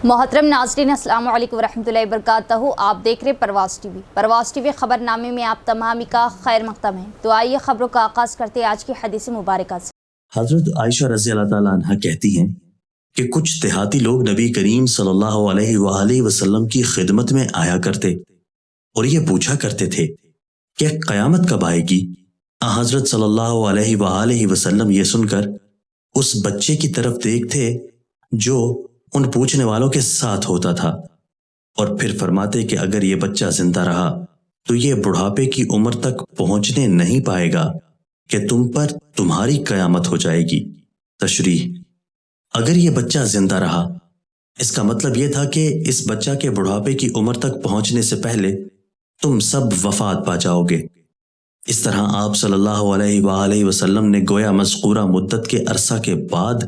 محترم ناظرین السلام علیکم ورحمۃ اللہ وبرکاتہ. آپ دیکھ رہے پرواز ٹی وی خبر نامے میں آپ تمامی کا خیر مقدم ہے. تو آئیے خبروں کا آغاز کرتے ہیں آج کی حدیث مبارکہ سے. حضرت عائشہ رضی اللہ تعالیٰ عنہ کہتی ہیں کہ کچھ دیہاتی لوگ نبی کریم صلی اللہ علیہ وآلہ وسلم کی خدمت میں آیا کرتے اور یہ پوچھا کرتے تھے کہ قیامت کب آئے گی. حضرت صلی اللہ علیہ وآلہ وسلم یہ سن کر اس بچے کی طرف دیکھتے جو ان پوچھنے والوں کے ساتھ ہوتا تھا اور پھر فرماتے کہ اگر یہ بچہ زندہ رہا تو یہ بڑھاپے کی عمر تک پہنچنے نہیں پائے گا کہ تم پر تمہاری قیامت ہو جائے گی. تشریح: اگر یہ بچہ زندہ رہا اس کا مطلب یہ تھا کہ اس بچہ کے بڑھاپے کی عمر تک پہنچنے سے پہلے تم سب وفات پا جاؤ گے. اس طرح آپ صلی اللہ علیہ وآلہ وسلم نے گویا مذکورہ مدت کے عرصہ کے بعد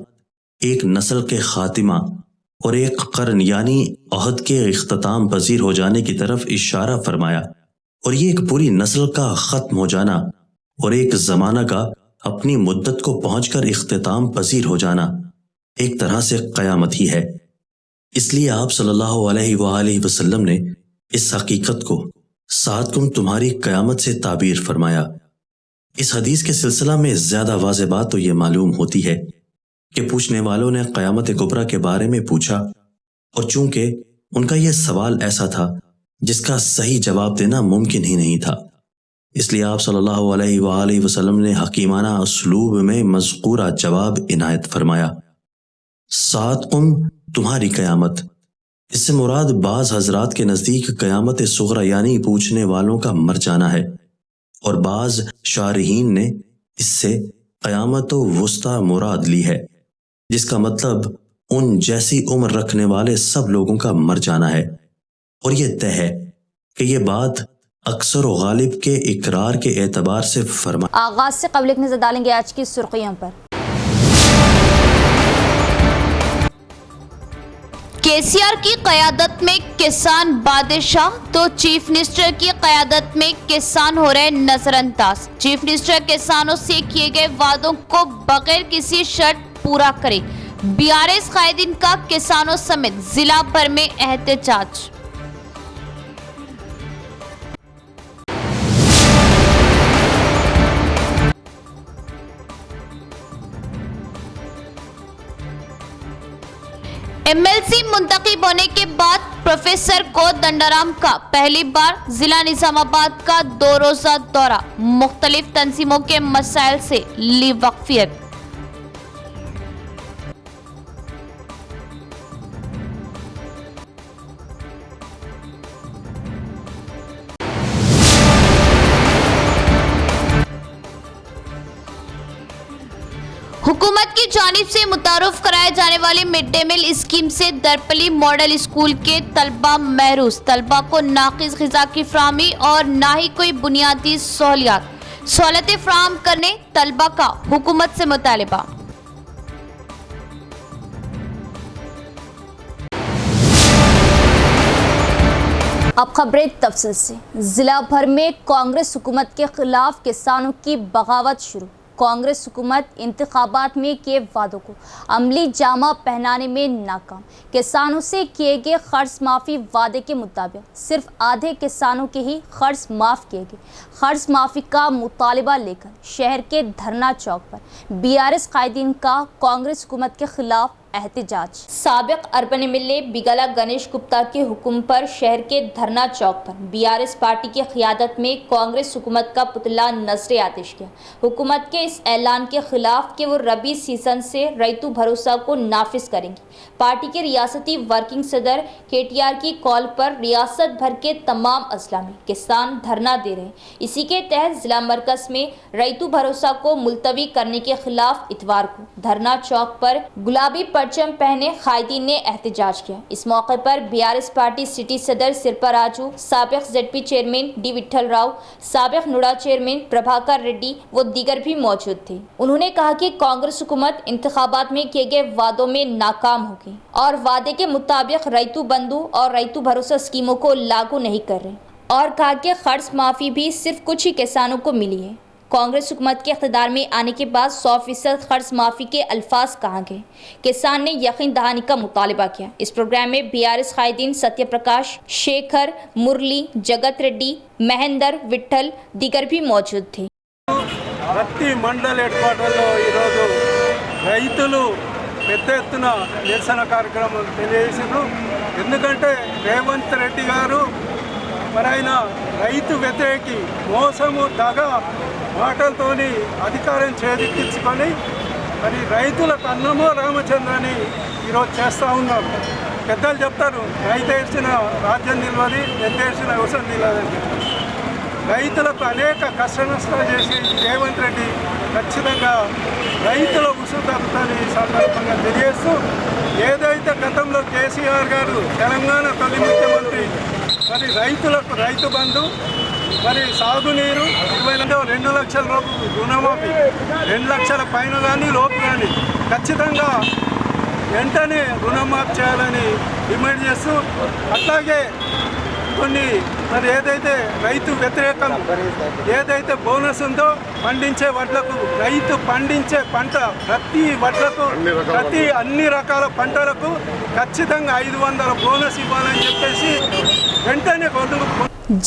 ایک نسل کے خاتمہ اور ایک قرن یعنی عہد کے اختتام پذیر ہو جانے کی طرف اشارہ فرمایا، اور یہ ایک پوری نسل کا ختم ہو جانا اور ایک زمانہ کا اپنی مدت کو پہنچ کر اختتام پذیر ہو جانا ایک طرح سے قیامت ہی ہے. اس لیے آپ صلی اللہ علیہ وآلہ وسلم نے اس حقیقت کو ساتھ کن تمہاری قیامت سے تعبیر فرمایا. اس حدیث کے سلسلہ میں زیادہ واضح بات تو یہ معلوم ہوتی ہے کہ پوچھنے والوں نے قیامت کبریٰ کے بارے میں پوچھا، اور چونکہ ان کا یہ سوال ایسا تھا جس کا صحیح جواب دینا ممکن ہی نہیں تھا، اس لیے آپ صلی اللہ علیہ وآلہ وسلم نے حکیمانہ اسلوب میں مذکورہ جواب عنایت فرمایا. سات قم تمہاری قیامت، اس سے مراد بعض حضرات کے نزدیک قیامت صغریٰ یعنی پوچھنے والوں کا مر جانا ہے، اور بعض شارحین نے اس سے قیامت وسطیٰ مراد لی ہے، جس کا مطلب ان جیسی عمر رکھنے والے سب لوگوں کا مر جانا ہے. اور یہ طے ہے کہ یہ بات اکثر و غالب کے اقرار کے اعتبار سے آغاز سے قبل ایک نظر ڈالیں گے آج کی سرخیوں پر. KCR کی قیادت میں کسان بادشاہ تو چیف منسٹر کی قیادت میں کسان ہو رہے نظر انداز. چیف منسٹر کسانوں سے کیے گئے وعدوں کو بغیر کسی شرط پورا کرے. BRS قائدین کا کسانوں سمیت ضلع بھر میں احتجاج. MLC منتخب ہونے کے بعد پروفیسر کودنڈرام کا پہلی بار ضلع نظام آباد کا 2 روزہ دورہ. مختلف تنظیموں کے مسائل سے لی واقفیت. حکومت کی جانب سے متعارف کرائے جانے والی مڈ ڈے میل اسکیم سے درپلی ماڈل اسکول کے طلبہ محروم. طلبہ کو ناقص غذا کی فراہمی اور نہ ہی کوئی بنیادی سہولتیں فراہم کرنے طلبہ کا حکومت سے مطالبہ. اب خبریں تفصیل سے. ضلع بھر میں کانگریس حکومت کے خلاف کسانوں کی بغاوت شروع. کانگریس حکومت انتخابات میں کیے وعدوں کو عملی جامہ پہنانے میں ناکام. کسانوں سے کیے گئے قرض معافی وعدے کے مطابق صرف آدھے کسانوں کے ہی قرض معاف کیے گئے. قرض معافی کا مطالبہ لے کر شہر کے دھرنا چوک پر BRS قائدین کا کانگریس حکومت کے خلاف احتجاج. سابق اربن MLA بگلا گنیش گپتا کے حکم پر شہر کے دھرنا چوک پر BRS پارٹی کی قیادت میں کانگریس حکومت کا پتلا نظر آتش کیا. حکومت کے اس اعلان کے خلاف کہ وہ ربی سیزن سے ریتو بھروسہ کو نافذ کریں گی. پارٹی کے ریاستی ورکنگ صدر KTR کی کال پر ریاست بھر کے تمام اضلاع میں کسان دھرنا دے رہے ہیں. اسی کے تحت ضلع مرکز میں ریتو بھروسہ کو ملتوی کرنے کے خلاف اتوار کو دھرنا چوک پر گلابی پرچم پہنے قائدین نے احتجاج کیا. اس موقع پر BRS پارٹی سٹی صدر سرپا راجو، سابق ZP chairman D Vitthal Rao, سابق نوڈا چیئرمین پربھاکر ریڈی و دیگر بھی موجود تھے. انہوں نے کہا کہ کانگریس حکومت انتخابات میں کیے گئے وعدوں میں ناکام ہوگی اور وعدے کے مطابق ریتو بندھو اور ریتو بھروسہ اسکیموں کو لاگو نہیں کر رہے، اور کہا کہ قرض معافی بھی صرف کچھ ہی کسانوں کو ملی ہے. कांग्रेस हुकूमत के इख्तिदार में आने के बाद 100% कर्ज माफ़ी के अल्फाज कहाँ गए? किसान ने यकीन दहानी का मुतालबा किया। इस प्रोग्राम में BRS कायदीन सत्य प्रकाश, शेखर, मुरली, जगत रेड्डी, महेंदर, विठल दीगर भी मौजूद थे। ప్రతి మండల హెడ్ క్వార్టర్లో ఈరోజు రైతులు పెద్ద ఎత్తున నిరసన కార్యక్రమం తెలియజేసారు. ఎందుకంటే రేవంత్ రెడ్డి గారు మరి ఆయన రైతు వ్యతిరేకి మోసము దగ మాటలతోని అధికారం చేజిక్కించుకొని మరి రైతులకు అన్నమో రామచంద్రని ఈరోజు చేస్తూ ఉన్నారు. పెద్దలు చెప్తారు రైతు వేసిన రాజ్యం నిలవది, ఎంత వేసిన వ్యవసాయం నిలవదని. రైతులకు అనేక కష్ట నష్టాలు చేసి రేవంత్ రెడ్డి ఖచ్చితంగా రైతుల ఉసురు తగ్గుతాని సందర్భంగా తెలియజేస్తూ, ఏదైతే గతంలో కేసీఆర్ గారు తెలంగాణ తొలి ముఖ్యమంత్రి మరి రైతులకు రైతు బంధు, మరి సాగునీరు 2 లక్షల రూపాయలు రుణమాఫీ, 2 లక్షల పైన కానీ లోపు కానీ ఖచ్చితంగా వెంటనే రుణమాఫీ చేయాలని డిమాండ్ చేస్తూ, అట్లాగే కొన్ని మరి ఏదైతే రైతు వ్యతిరేకం ఏదైతే బోనస్ ఉందో పండించే వడ్లకు, రైతు పండించే పంట ప్రతి వడ్లకు అన్ని రకాల పంటలకు ఖచ్చితంగా 500 బోనస్ ఇవ్వాలని చెప్పేసి వెంటనే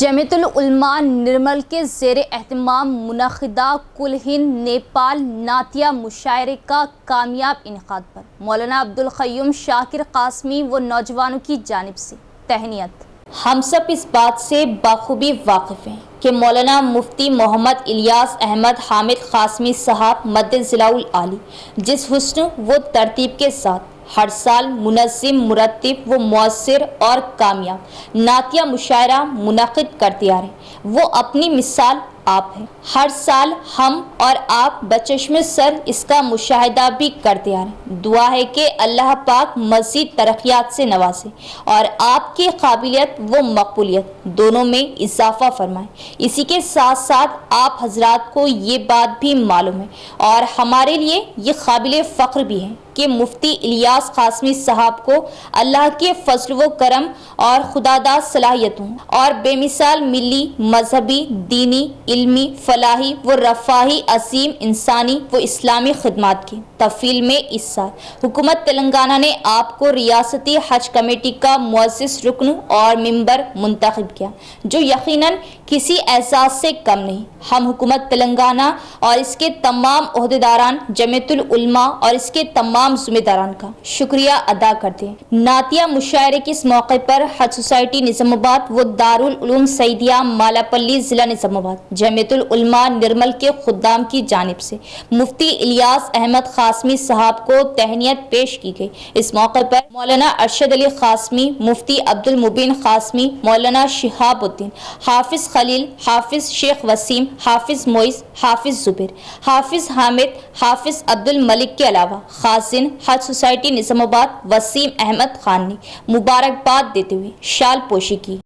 जमीयतुल उलमा निर्मल के ज़ेर एहतमाम मुनक़िदा कुल हिंद नेपाल नातिया मुशायरे का कामयाब इनेकाद पर मौलाना अब्दुल क़य्यूम शाकिर कासमी व नौजवानों की जानिब से तहनीयत। हम सब इस बात से बाखूबी वाकिफ़ हैं कि मौलाना मुफ्ती मोहम्मद इलियास अहमद हामिद कासमी साहब मद्दे ज़िलाउल आली जिस हुस्न व तरतीब के साथ हर साल मुनज़्ज़िम, मुरत्तिब व मुअस्सिर और कामयाब नातिया मुशायरा मुनक़िद करते आ रहे, वो अपनी मिसाल आप हैं। हर साल हम और आप बचश्मे सर इसका मुशाहिदा भी करते आ रहे हैं। दुआ है कि अल्लाह पाक मज़ीद तरक्यात से नवाजे और आपकी काबिलियत व मकबूलियत दोनों में इजाफ़ा फरमाए। इसी के साथ साथ आप हजरात को ये बात भी मालूम है और हमारे लिए ये काबिल फ़ख्र भी है कि मुफ्ती इलियास कासमी साहब को अल्लाह के फजल व करम और खुदादाद सलाहियतों और बेमिसाल मिली, मजहबी, दीनी, इल्मी, फलाही व रफ़ाही असीम इंसानी व इस्लामी खिदमात की तफील में इस साल हुकूमत तेलंगाना ने आपको रियासती हज कमेटी का मुअज़्ज़िज़ रुकन और मिंबर मुंतखब किया, जो यकीनन किसी एहसास से कम नहीं। हम हुकूमत तेलंगाना और इसके तमाम ओहदेदारान, जमीयतुल उलमा और इसके तमाम ज़िम्मेदारान का शुक्रिया अदा करते हैं। नातिया मुशायरे के इस मौके पर हज सोसाइटी निज़ामाबाद व दारुल उलूम सईदिया मालापल्ली ज़िला निज़ामाबाद जमीयतुल उलमा निर्मल के खुद्दाम की जानिब से मुफ्ती इलियास अहमद कासमी साहब को तहनीयत पेश की गई। इस मौके पर मौलाना अरशद अली कासमी, मुफ्ती अब्दुल मुबीन कासमी, मौलाना शिहाबुद्दीन, हाफिज़ खलील, हाफिज़ शेख वसीम, हाफिज़ मोइज़, हाफिज़ जुबैर, हाफिज़ हामिद, हाफिज़ अब्दुल मलिक के अलावा खासिन हज सोसाइटी निज़ामाबाद वसीम अहमद खान ने मुबारकबाद देते हुए शाल पोशी की।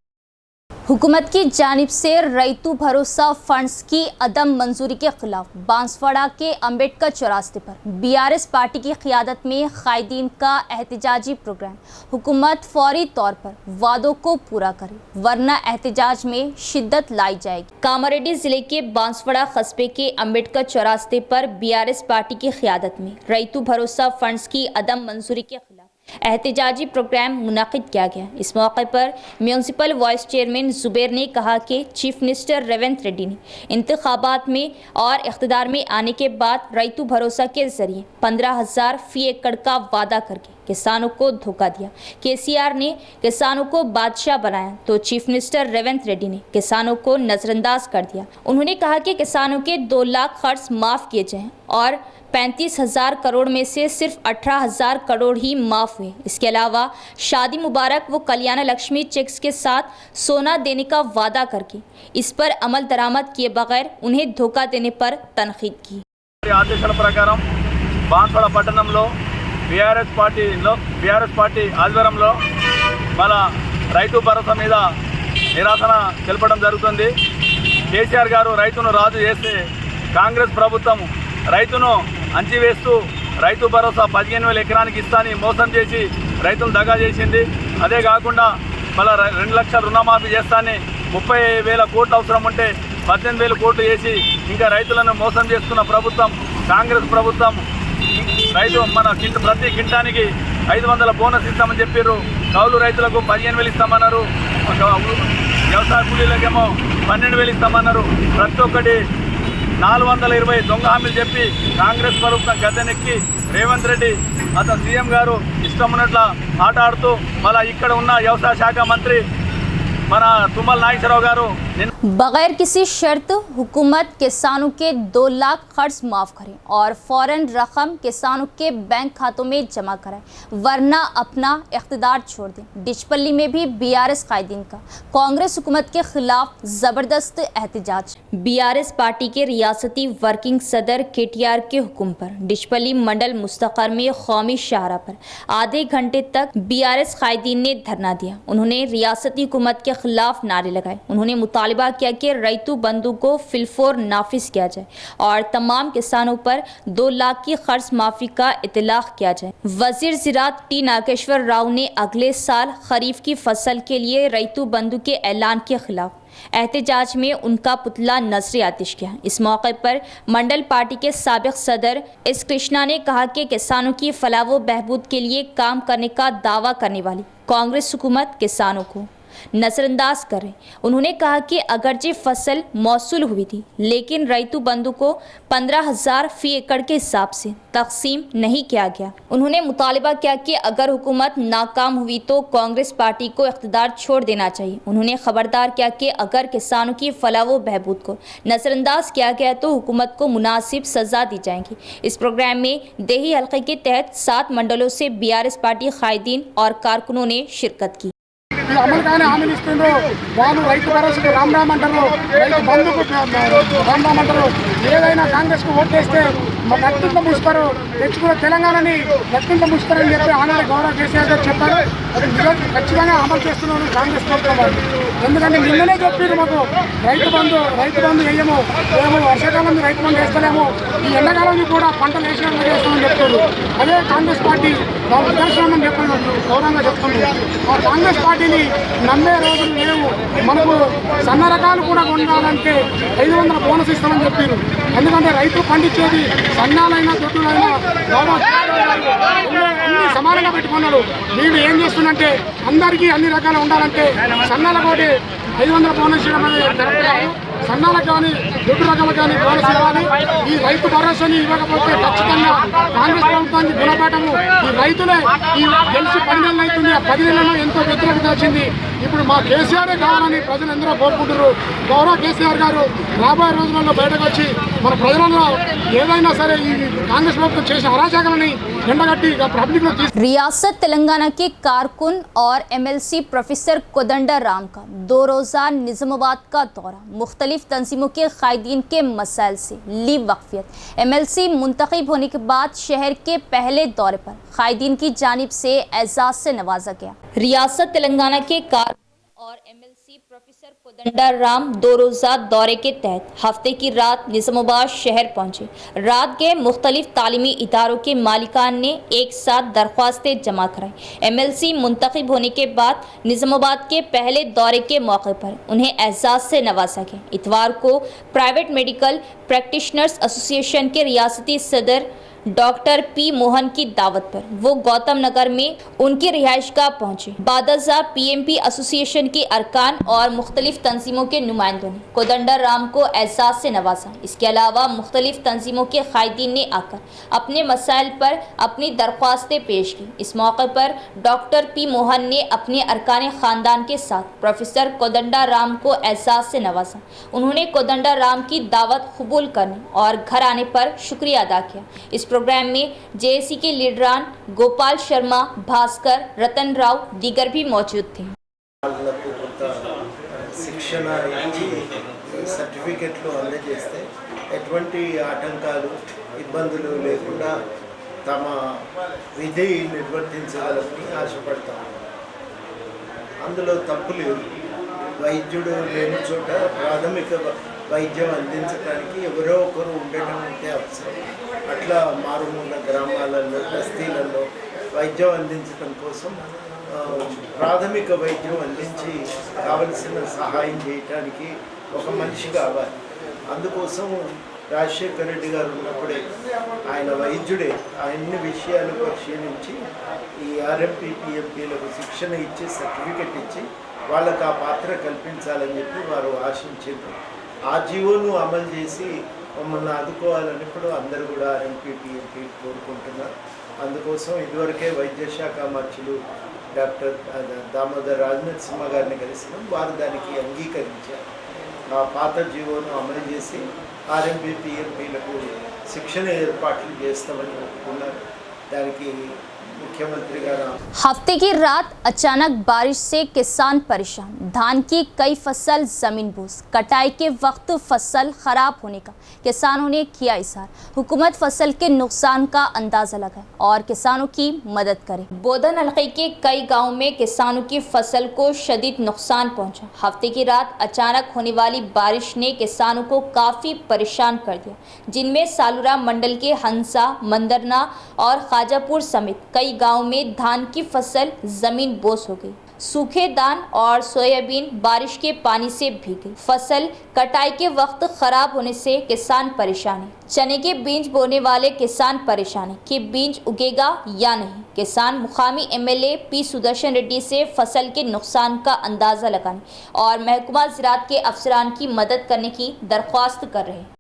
हुकूमत की जानिब से रैतु भरोसा फंड्स की अदम मंजूरी के खिलाफ बांसवाड़ा के अम्बेडकर चौरास्ते पर BRS पार्टी की क़ियादत में कायदीन का एहतजाजी प्रोग्राम। हुकूमत फौरी तौर पर वादों को पूरा करे वरना एहतजाज में शिद्दत लाई जाएगी। कामारेड्डी ज़िले के बांसवाड़ा कस्बे के अम्बेडकर चौरास्ते पर BRS पार्टी की क़ियादत में रैतु भरोसा फंड्स की अदम मंजूरी के खिलाफ एहतजाजी प्रोग्राम मुनाकिद किया गया। इस मौके पर म्यूनसिपल वाइस चेयरमैन जुबैर ने कहा कि चीफ मिनिस्टर रेवंत रेड्डी ने इंतखाबात में और इख्तिदार में आने के बाद रैतु भरोसा के जरिए 15,000 फी एकड़ का वादा करके किसानों को धोखा दिया। केसीआर ने किसानों को बादशाह बनाया तो चीफ मिनिस्टर रेवंत रेड्डी ने किसानों को नज़रअंदाज कर दिया। उन्होंने कहा कि किसानों के 2 लाख कर्ज माफ़ किए जाएं और 35,000 करोड़ में से सिर्फ 18,000 करोड़ ही माफ़ हुए। इसके अलावा शादी मुबारक व कल्याण लक्ष्मी चेक्स के साथ सोना देने का वादा करके इस पर अमल दरामद किए बगैर उन्हें धोखा देने पर तनकीद की। ఆదేశాల ప్రకారం బాన్స్వాడ పట్టణంలో BRS పార్టీ ఆధ్వర్యంలో మన రైతు భరోసా మీద నిరాశన తెలపడం జరుగుతుంది. కేసీఆర్ గారు రైతును రాజు చేస్తే కాంగ్రెస్ ప్రభుత్వం రైతును అంచివేస్తూ రైతు భరోసా 15,000 ఎకరానికి ఇస్తాని మోసం చేసి రైతులు దగా చేసింది. అదే కాకుండా మళ్ళీ 2 లక్షల రుణమాఫీ చేస్తాని 30,000 కోట్లు అవసరం ఉంటే 18,000 కోట్లు వేసి ఇంకా రైతులను మోసం చేస్తున్న ప్రభుత్వం కాంగ్రెస్ ప్రభుత్వం. రైతు మన ప్రతి కింటానికి 500 బోనస్ ఇస్తామని చెప్పారు. కౌలు రైతులకు 15,000 ఇస్తామన్నారు. వ్యవసాయ కూలీలకేమో 12,000 ఇస్తామన్నారు. ప్రతి ఒక్కటి 420 దొంగ హామీలు చెప్పి కాంగ్రెస్ ప్రభుత్వం గద్దెనెక్కి రేవంత్ రెడ్డి అతను సీఎం గారు ఇష్టం ఉన్నట్ల ఆట ఆడుతూ మళ్ళీ ఇక్కడ ఉన్న వ్యవసాయ శాఖ మంత్రి మన తుమ్మల నాగేశ్వరరావు గారు बगैर किसी शर्त हुकूमत किसानों के 2 लाख कर्ज माफ़ करें और फ़ौरन रकम किसानों के बैंक खातों में जमा कराएं, वरना अपना इख्तिदार छोड़ दें। डिचपल्ली में भी बीआरएस कायदीन का कांग्रेस हुकूमत के खिलाफ ज़बरदस्त एहतजाज। बीआरएस पार्टी के रियासती वर्किंग सदर केटीआर के हुक्म पर डिचपल्ली मंडल मुस्तक़र में कौमी शाहरा पर आधे घंटे तक बीआरएस कायदीन ने धरना दिया। उन्होंने रियासती हुकूमत के खिलाफ नारे लगाए। उन्होंने मुतालिबा किया कि रैतु बंधु को फिलफोर नाफिज किया जाए और तमाम किसानों पर 2 लाख की कर्ज माफी का इतलाक किया जाए। वजीर ज़राअत टी नागेश्वर राव ने अगले साल खरीफ की फसल के लिए रैतु बंधु के ऐलान के खिलाफ एहतजाज में उनका पुतला नजर आतिश किया। इस मौके पर मंडल पार्टी के साबिक सदर एस कृष्णा ने कहा कि किसानों की फलाह व बहबूद के लिए काम करने का दावा करने वाली कांग्रेस हुकूमत किसानों को नज़रअंदाज कर रहे। उन्होंने कहा कि अगरचे फसल मौसूल हुई थी लेकिन रैतु बंधु को 15,000 फी एकड़ के हिसाब से तकसीम नहीं किया गया। उन्होंने मुतालिबा किया कि अगर हुकूमत नाकाम हुई तो कांग्रेस पार्टी को इख्तिदार छोड़ देना चाहिए। उन्होंने खबरदार किया कि अगर किसानों की फलाह व बहबूद को नज़रअंदाज किया गया तो हुकूमत को मुनासिब सज़ा दी जाएगी। इस प्रोग्राम में देही हल्के के तहत 7 मंडलों से बीआरएस पार्टी कायदीन और कारकुनों ने शिरकत की। అమలు కానీ హామీలు ఇస్తుండ్రు వాళ్ళు రైతు భరోసాకు రామ్ రామ్ అంటారు, రైతు బంధుకు రామ్ రామ్ అంటారు. ఏదైనా కాంగ్రెస్కు ఓటేస్తే నట్టింట్లో ముస్తారు, తెచ్చుకున్న తెలంగాణని నట్టింట్లో ముస్తారని చెప్పి ఆనాడు గౌరవ కేసీఆర్ గారు చెప్పారు. అది ఖచ్చితంగా అమలు చేస్తున్నాను కాంగ్రెస్ ప్రభుత్వం వాళ్ళు. ఎందుకంటే నిన్ననే చెప్పారు మాకు రైతు బంధు వేయము, మేము వర్షాకాలం రైతు బంధు వేస్తలేము, ఈ ఎండాకాలం కూడా పంటలు వేసినట్లు చేస్తామని చెప్తారు. అదే కాంగ్రెస్ పార్టీ వాళ్ళు విధానం చెప్పినట్టు గౌరవంగా చెప్తున్నారు. ఆ కాంగ్రెస్ పార్టీని నమ్మే రోజులు లేవు. మనకు సన్న రకాలు కూడా కొనాలంటే 500 బోనస్ ఇస్తామని చెప్పారు. ఎందుకంటే రైతు పండించేది సన్నాలైనా దొడ్డులైనా అన్ని సమానంగా పెట్టుకున్నాడు. వీడు ఏం చేస్తుందంటే అందరికీ అన్ని రకాలు ఉండాలంటే సన్నాల కోటి 500 బోనస్ ఇవ్వడం అనేది కరెక్ట్ కాదు. సన్నాలకు కానీ దొడ్డు రకాలకు కానీ బోనస్ ఇవ్వాలి. ఈ రైతు భరోసాని ఇవ్వకపోతే ఖచ్చితంగా కాంగ్రెస్ ప్రభుత్వానికి గుణపాఠము. ఈ రైతులే ఈ గెలిచి 10 నెలలు అవుతుంది, ఆ 10 నెలల్లో ఎంతో వ్యతిరేకత వచ్చింది. ఇప్పుడు మా కేసీఆరే కావాలని ప్రజలు ఎందరో కోరుకుంటున్నారు. గౌరవ కేసీఆర్ గారు రాబోయే రోజులలో బయటకు వచ్చి మన ప్రజలలో ఏదైనా సరే ఈ కాంగ్రెస్ ప్రభుత్వం చేసిన అరాచకాలని ఎండగట్టి పబ్లిక్లో रियासत तेलंगाना के कारकुन और MLC प्रोफेसर कोदंडा राम का 2 रोज़ा निज़ामाबाद का दौरा, मुख्तलिफ तंजीमों के कायदीन के मसाइल से ली वक्फियत। MLC मुंतखब होने के बाद शहर के पहले दौरे पर कायदीन की जानिब से एजाज से नवाजा गया। रियासत तेलंगाना के कारकुन और MLC प्रोफेसर कोदंडा राम 2 रोज़ा दौरे के तहत हफ्ते की रात निज़ामाबाद शहर पहुंचे। रात के मुख्तलिफ तालीमी इदारों के मालिकान ने एक साथ दरख्वास्तें जमा कराई। MLC मुंतखब होने के बाद निज़ामाबाद के पहले दौरे के मौके पर उन्हें एजाज से नवाजा गया। इतवार को प्राइवेट मेडिकल प्रैक्टिशनर्स एसोसिएशन के रियासती सदर डॉक्टर पी मोहन की दावत पर वो गौतम नगर में उनकी रिहाइशगाह पहुंचे। बादजा PMP एसोसिएशन के अरकान और मुख्तलिफ तंजीमों के नुमाइंदों ने कोदंडा राम को एजाज से नवाजा। इसके अलावा मुख्तलिफ तंजीमों के कायदीन ने आकर अपने मसाइल पर अपनी दरख्वास्तें पेश की। इस मौके पर डॉक्टर पी मोहन ने अपने अरकान ख़ानदान के साथ प्रोफेसर कोदंडा राम को एजाज से नवाजा। उन्होंने कोदंडा राम की दावत कबूल करने और घर आने पर शुक्रिया अदा किया। इस प्रोग्राम में JAC के लीडरान गोपाल शर्मा, भास्कर, रतन राव दीगर भी मौजूद थे। శిక్షణ ఇచ్చి సర్టిఫికెట్లు అందజేస్తే ఎటువంటి ఆటంకాలు ఇబ్బందులు లేకుండా తమ విధి నిర్వర్తించగలని ఆశపడతాం. అందులో తప్పు లేదు. వైద్యుడు లేని చోట ప్రాథమిక వైద్యం అందించడానికి ఎవరో ఒకరు ఉండటం అయితే అవసరం. అట్లా మారుమూల గ్రామాలలో బస్తీలలో వైద్యం అందించడం కోసం ప్రాథమిక వైద్యం అందించి కావలసిన సహాయం చేయడానికి ఒక మనిషి కావాలి. అందుకోసం రాజశేఖర రెడ్డి గారు ఉన్నప్పుడే ఆయన వైద్యుడే అన్ని విషయాలు పరిశీలించి ఈ ఆర్ఎంపీ పిఎంపీలకు శిక్షణ ఇచ్చి సర్టిఫికెట్ ఇచ్చి వాళ్ళకి ఆ పాత్ర కల్పించాలని చెప్పి వారు ఆశించారు. ఆ జీవోను అమలు చేసి మమ్మల్ని ఆదుకోవాలని ఇప్పుడు అందరూ కూడా ఆర్ఎంపీ పిఎంపీ కోరుకుంటున్నారు. అందుకోసం ఇదివరకే వైద్య శాఖ మంత్రులు డాక్టర్ దామోదర్ రాజనరసింహ గారిని కలిసినాం. వారు దానికి అంగీకరించారు. ఆ పాత జీవోను అమలు చేసి ఆర్ఎంపీ పిఎంపీలకు శిక్షణ ఏర్పాట్లు చేస్తామని ఒప్పుకున్నారు. దానికి मुख्यमंत्री का नाम। हफ्ते की रात अचानक बारिश से किसान परेशान, धान की कई फसल जमीन बोझ, कटाई के वक्त फसल खराब होने का किसानों ने किया इजहार। हुकूमत फसल के नुकसान का अंदाजा लगाए और किसानों की मदद करे। बोधन हलके के कई गांवों में किसानों की फसल को शदीद नुकसान पहुंचा। हफ्ते की रात अचानक होने वाली बारिश ने किसानों को काफी परेशान कर दिया, जिनमें सालुरा मंडल के हंसा, मंदरना और खाजापुर समेत कई गांव में धान की फसल जमीन बोझ हो गई। सूखे धान और सोयाबीन बारिश के पानी से भीग गई। फसल कटाई के वक्त खराब होने से किसान परेशान है। चने के बीज बोने वाले किसान परेशान है कि बीज उगेगा या नहीं। किसान मुकामी एमएलए पी सुदर्शन रेड्डी से फसल के नुकसान का अंदाजा लगाने और महकमा ज़राअत के अफसरान की मदद करने की दरख्वास्त कर रहे हैं।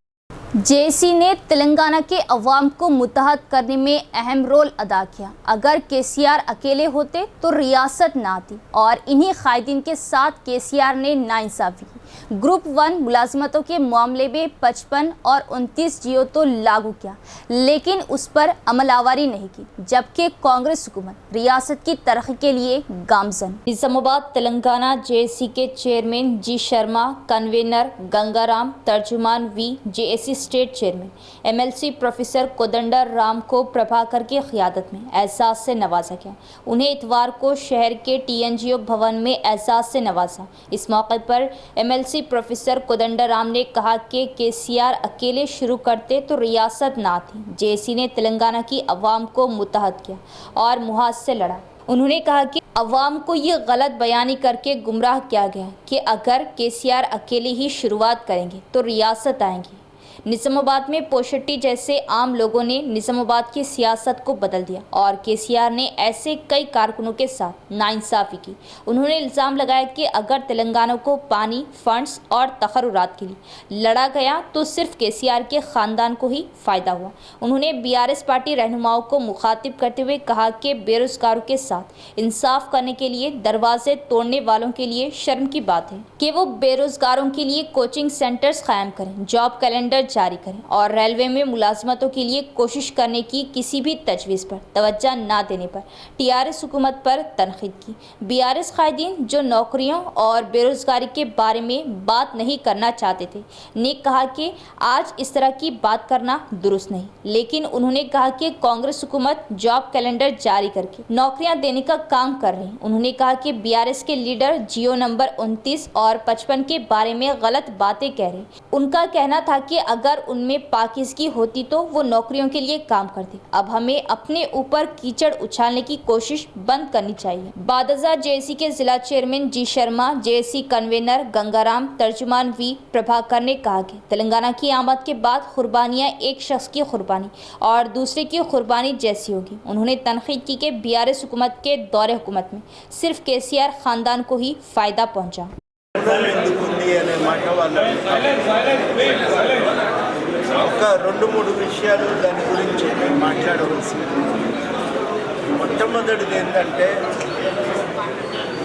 जेएसी ने तेलंगाना के अवाम को मुत्तहद करने में अहम रोल अदा किया। अगर केसीआर अकेले होते तो रियासत ना आती और इन्हीं कायदीन के साथ केसीआर ने नाइंसाफी की। ग्रुप 1 मुलाजमतों के मामले में 55 और 29 जियो तो लागू किया, लेकिन उस पर अमल आवारी नहीं की, जबकि कांग्रेस हुकूमत रियासत की तरक्की के लिए गामजन। निजामाबाद तेलंगाना जेएसी के चेयरमैन जी शर्मा, कन्वीनर गंगाराम, तर्जुमान V, JAC state chairman MLC professor Kodanda Ram को प्रभाकर की क़ियादत में एजाज़ से नवाजा गया। उन्हें इतवार को शहर के टीएनजीओ भवन में एजाज़ से नवाजा। इस मौके पर एमएलसी प्रोफेसर कोदंडा राम ने कहा कि केसीआर अकेले शुरू करते तो रियासत ना आती। जेएसी ने तेलंगाना की अवाम को मुत्तहद किया और मुहाज से लड़ा। उन्होंने कहा कि अवाम को ये गलत बयानी करके गुमराह किया गया कि अगर केसीआर अकेले ही शुरुआत करेंगे तो रियासत आएंगी। निजामाबाद में पोशट्टी जैसे आम लोगों ने निजामाबाद की सियासत को बदल दिया और केसीआर ने ऐसे कई कारकुनों के साथ नाइंसाफ़ी की। उन्होंने इल्ज़ाम लगाया कि अगर तेलंगाना को पानी, फंड्स और तकर्रुरात के लिए लड़ा गया तो सिर्फ केसीआर के ख़ानदान को ही फ़ायदा हुआ। उन्होंने बीआरएस पार्टी रहनुमाओं को मुखातिब करते हुए कहा कि बेरोज़गारों के साथ इंसाफ करने के लिए दरवाजे तोड़ने वालों के लिए शर्म की बात है कि वो बेरोज़गारों के लिए कोचिंग सेंटर्स कायम करें, जॉब कैलेंडर जारी करें और रेलवे में मुलाजमतों के लिए कोशिश करने की किसी भी तजवीज़ पर तवज्जो न देने पर टीआरएस हुकूमत पर तनकीद की। बीआरएस कायदीन जो नौकरियों और बेरोजगारी के बारे में बात नहीं करना चाहते थे ने कहा कि आज इस तरह की बात करना दुरुस्त नहीं, लेकिन उन्होंने कहा कि कांग्रेस हुकूमत जॉब कैलेंडर जारी करके नौकरियां देने का काम कर रही है। उन्होंने कहा कि बीआरएस के लीडर जियो नंबर 29 और 55 के बारे में गलत बातें कह रहे। उनका कहना था कि अगर उनमें पाकिज़गी होती तो वो नौकरियों के लिए काम करते। अब हमें अपने ऊपर कीचड़ उछालने की कोशिश बंद करनी चाहिए। बादजा जेएसी के जिला chairman G Sharma, JAC convenor Gangaram, तर्जुमान वी प्रभाकर ने कहा कि तेलंगाना की आमद के बाद कुर्बानियाँ एक शख्स की कुर्बानी और दूसरे की कुर्बानी जैसी होगी। उन्होंने तनकीद की कि बीआरएस हुकूमत के दौरे हुकूमत में सिर्फ केसीआर खानदान को ही फ़ायदा पहुँचा। ఒక 2-3 విషయాలు దాని గురించి నేను మాట్లాడవలసింది. మొట్టమొదటిది ఏంటంటే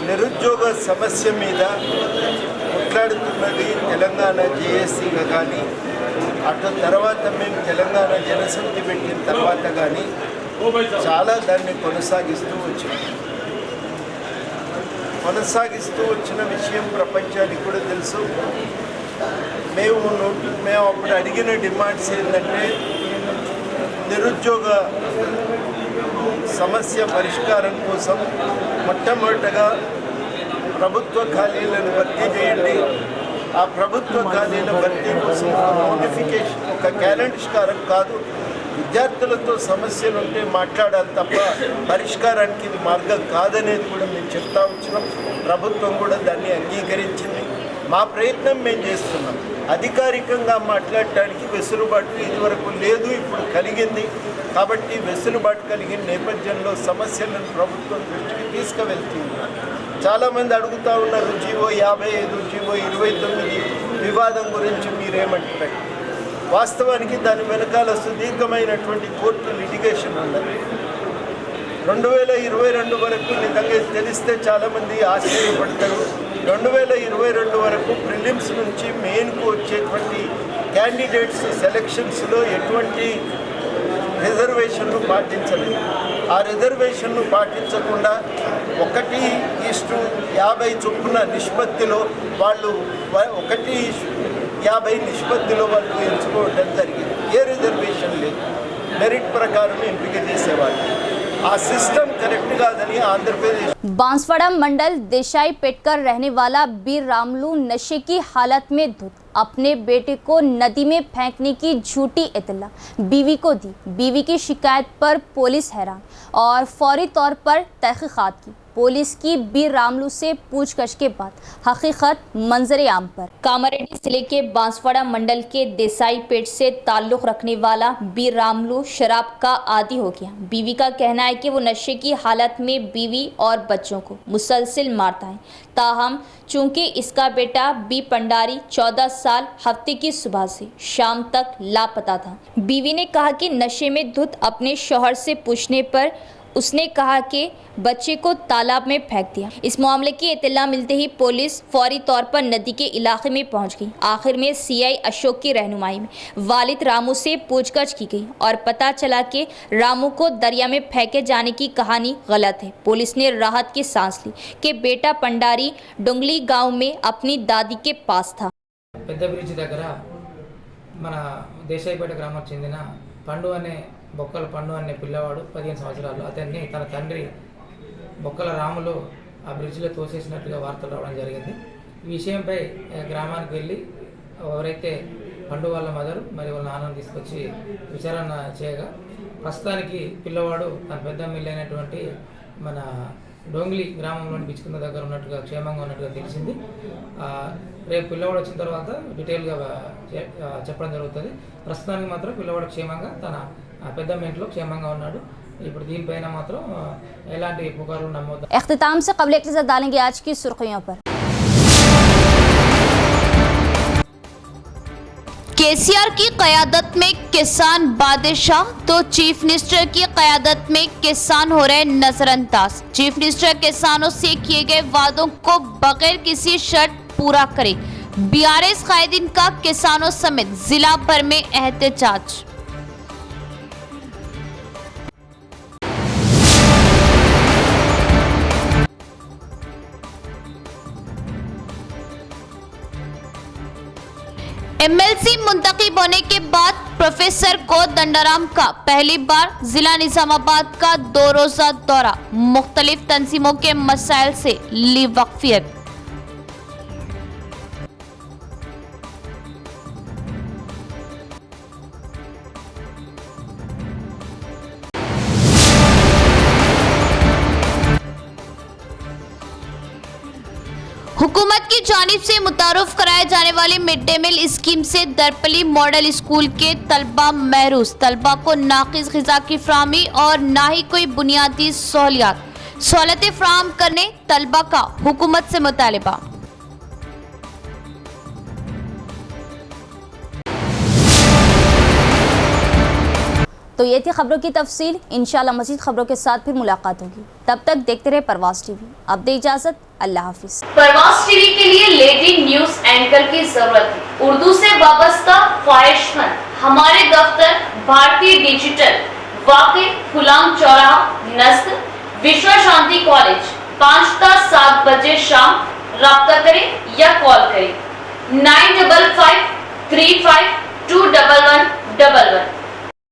నిరుద్యోగ సమస్య మీద కొట్లాడుతున్నది తెలంగాణ జేఏసీగా కానీ అటు తర్వాత మేము తెలంగాణ జనసమితి పెట్టిన తర్వాత కానీ చాలా దాన్ని కొనసాగిస్తూ వచ్చిన విషయం ప్రపంచానికి కూడా తెలుసు. మేము అప్పుడు అడిగిన డిమాండ్స్ ఏంటంటే నిరుద్యోగ సమస్య పరిష్కారం కోసం మొట్టమొదటగా ప్రభుత్వ ఖాళీలను భర్తీ చేయండి. ఆ ప్రభుత్వ ఖాళీల భర్తీ కోసం నోటిఫికేషన్ ఒక క్యాలెండర్ కాదు, విద్యార్థులతో సమస్యలు ఉంటే మాట్లాడాలి తప్ప పరిష్కారానికి ఇది మార్గం కాదనేది కూడా మేము చెప్తా వచ్చినాం. ప్రభుత్వం కూడా దాన్ని అంగీకరించింది. మా ప్రయత్నం మేము చేస్తున్నాం. అధికారికంగా మాట్లాడటానికి వెసులుబాటు ఇదివరకు లేదు, ఇప్పుడు కలిగింది. కాబట్టి వెసులుబాటు కలిగిన నేపథ్యంలో సమస్యలను ప్రభుత్వం దృష్టికి తీసుకువెళ్తున్నారు. చాలామంది అడుగుతూ ఉన్నారు, జీవో 55, జీవో 29 వివాదం గురించి మీరేమంటారు? వాస్తవానికి దాని వెనకాల సుదీర్ఘమైనటువంటి కోర్టు లిటిగేషన్ ఉన్నది. 2022 వరకు నిజంగా తెలిస్తే చాలామంది ఆశ్చర్యపడతారు. 2022 వరకు ప్రిలిమ్స్ నుంచి మెయిన్కు వచ్చేటువంటి క్యాండిడేట్స్ సెలక్షన్స్లో ఎటువంటి రిజర్వేషన్లు పాటించలేదు. ఆ రిజర్వేషన్లు పాటించకుండా 1:50 చొప్పున నిష్పత్తిలో వాళ్ళు 1:50 నిష్పత్తిలో వాళ్ళు ఎంచుకోవడం జరిగింది. ఏ రిజర్వేషన్ లేదు, మెరిట్ ప్రకారం ఎంపిక చేసేవాళ్ళు. ఆ సిస్టమ్ కరెక్ట్ కాదని ఆంధ్రప్రదేశ్ बांसवाड़ा मंडल देसाई पेटकर रहने वाला बीर रामलू नशे की हालत में धुत अपने बेटे को नदी में फेंकने की झूठी इत्तला बीवी को दी। बीवी की शिकायत पर पुलिस हैरान और फौरी तौर पर तहकीकात की। पुलिस की बीर रामलू से पूछताछ के बाद हकीकत मंजरे आम पर। कामारेड्डी जिले के बांसवाड़ा मंडल के देसाई पेट से ताल्लुक रखने वाला बीर रामलू शराब का आदी हो गया। बीवी का कहना है कि वो नशे की हालत में बीवी और बच्चों को मुसलसल मारता है। ताहम चूंकि इसका बेटा बी पंडारी 14 साल हफ्ते की सुबह से शाम तक लापता था। बीवी ने कहा कि नशे में धुत अपने शौहर से पूछने पर उसने कहा कि बच्चे को तालाब में फेंक दिया। इस मामले की इत्तला मिलते ही पुलिस फौरी तौर पर नदी के इलाके में पहुंच गई। आखिर में सीआई अशोक की रहनुमाई में वालिद रामू से पूछताछ की गई और पता चला कि रामू को दरिया में फेंके जाने की कहानी गलत है। पुलिस ने राहत की सांस ली कि बेटा पंडारी डुंगली गांव में अपनी दादी के पास था। పెద్ద బ్రిడ్జ్ దగ్గర మన దేశాయిపేట గ్రామానికి చెందిన పండు అనే బొక్కల పండు అనే పిల్లవాడు 15 సంవత్సరాలు, అతన్ని తన తండ్రి బొక్కల రాములు ఆ బ్రిడ్జ్లో తోసేసినట్టుగా వార్తలు రావడం జరిగింది. ఈ విషయంపై గ్రామానికి వెళ్ళి ఎవరైతే పండు వాళ్ళ మదరు మరి వాళ్ళ నాన్నను తీసుకొచ్చి విచారణ చేయగా ప్రస్తుతానికి పిల్లవాడు తన పెద్ద మిల్లైనటువంటి మన డోంగ్లీ గ్రామంలోని బిచ్చుకున్న దగ్గర ఉన్నట్టుగా క్షేమంగా ఉన్నట్టుగా తెలిసింది. రేపు పిల్లవాడు వచ్చిన తర్వాత డీటెయిల్గా చెప్పడం జరుగుతుంది. ప్రస్తుతానికి మాత్రం పిల్లవాడు క్షేమంగా తన పెద్దమ్మ ఇంట్లో క్షేమంగా ఉన్నాడు. ఇప్పుడు దీనిపైన మాత్రం ఎలాంటి పుకార్లు నమోదు. इख्तिताम से कबल एक नजर डालेंगे आज की सुर्खियों पर। केसीआर की कयादत में किसान बादशाह तो चीफ मिनिस्टर की कयादत में किसान हो रहे नजरअंदाज। चीफ मिनिस्टर किसानों से किए गए वादों को बगैर किसी शर्त पूरा करे। बीआरएस कायदीन का किसानों समेत जिला भर में एहतजाज। एमएलसी मुंतखब होने के बाद प्रोफेसर को दंडाराम का पहली बार जिला निजामाबाद का 2 रोजा दौरा। मुख्तलिफ तंजीमों के मसाइल से ली वक्फियत। हुकूमत की जानिब से मुतारुफ कराए जाने वाली मिड डे मील स्कीम से दरपली मॉडल स्कूल के तलबा महरूज। तलबा को नाकिस ग़िज़ा की फराहमी और ना ही कोई बुनियादी सहूलतें फराहम करने तलबा का हुकूमत से मुतालबा। तो ये थी खबरों की तफसील। इंशाल्लाह मज़ीद खबरों के साथ फिर मुलाकात होगी। तब तक देखते रहे परवाज़ टीवी। अब दे इजाज़त, अल्लाह हाफिज़। परवाज़ टीवी के लिए लेडी न्यूज़ एंकर की जरूरत है। उर्दू से वाबस्ता ख्वाहिशमंद हमारे दफ्तर भारतीय डिजिटल वाक़ई गुलाम चौराहा नज़द विश्व शांति कॉलेज 5 ता 7 बजे शाम। राब्ता करें या कॉल करें 9553521111।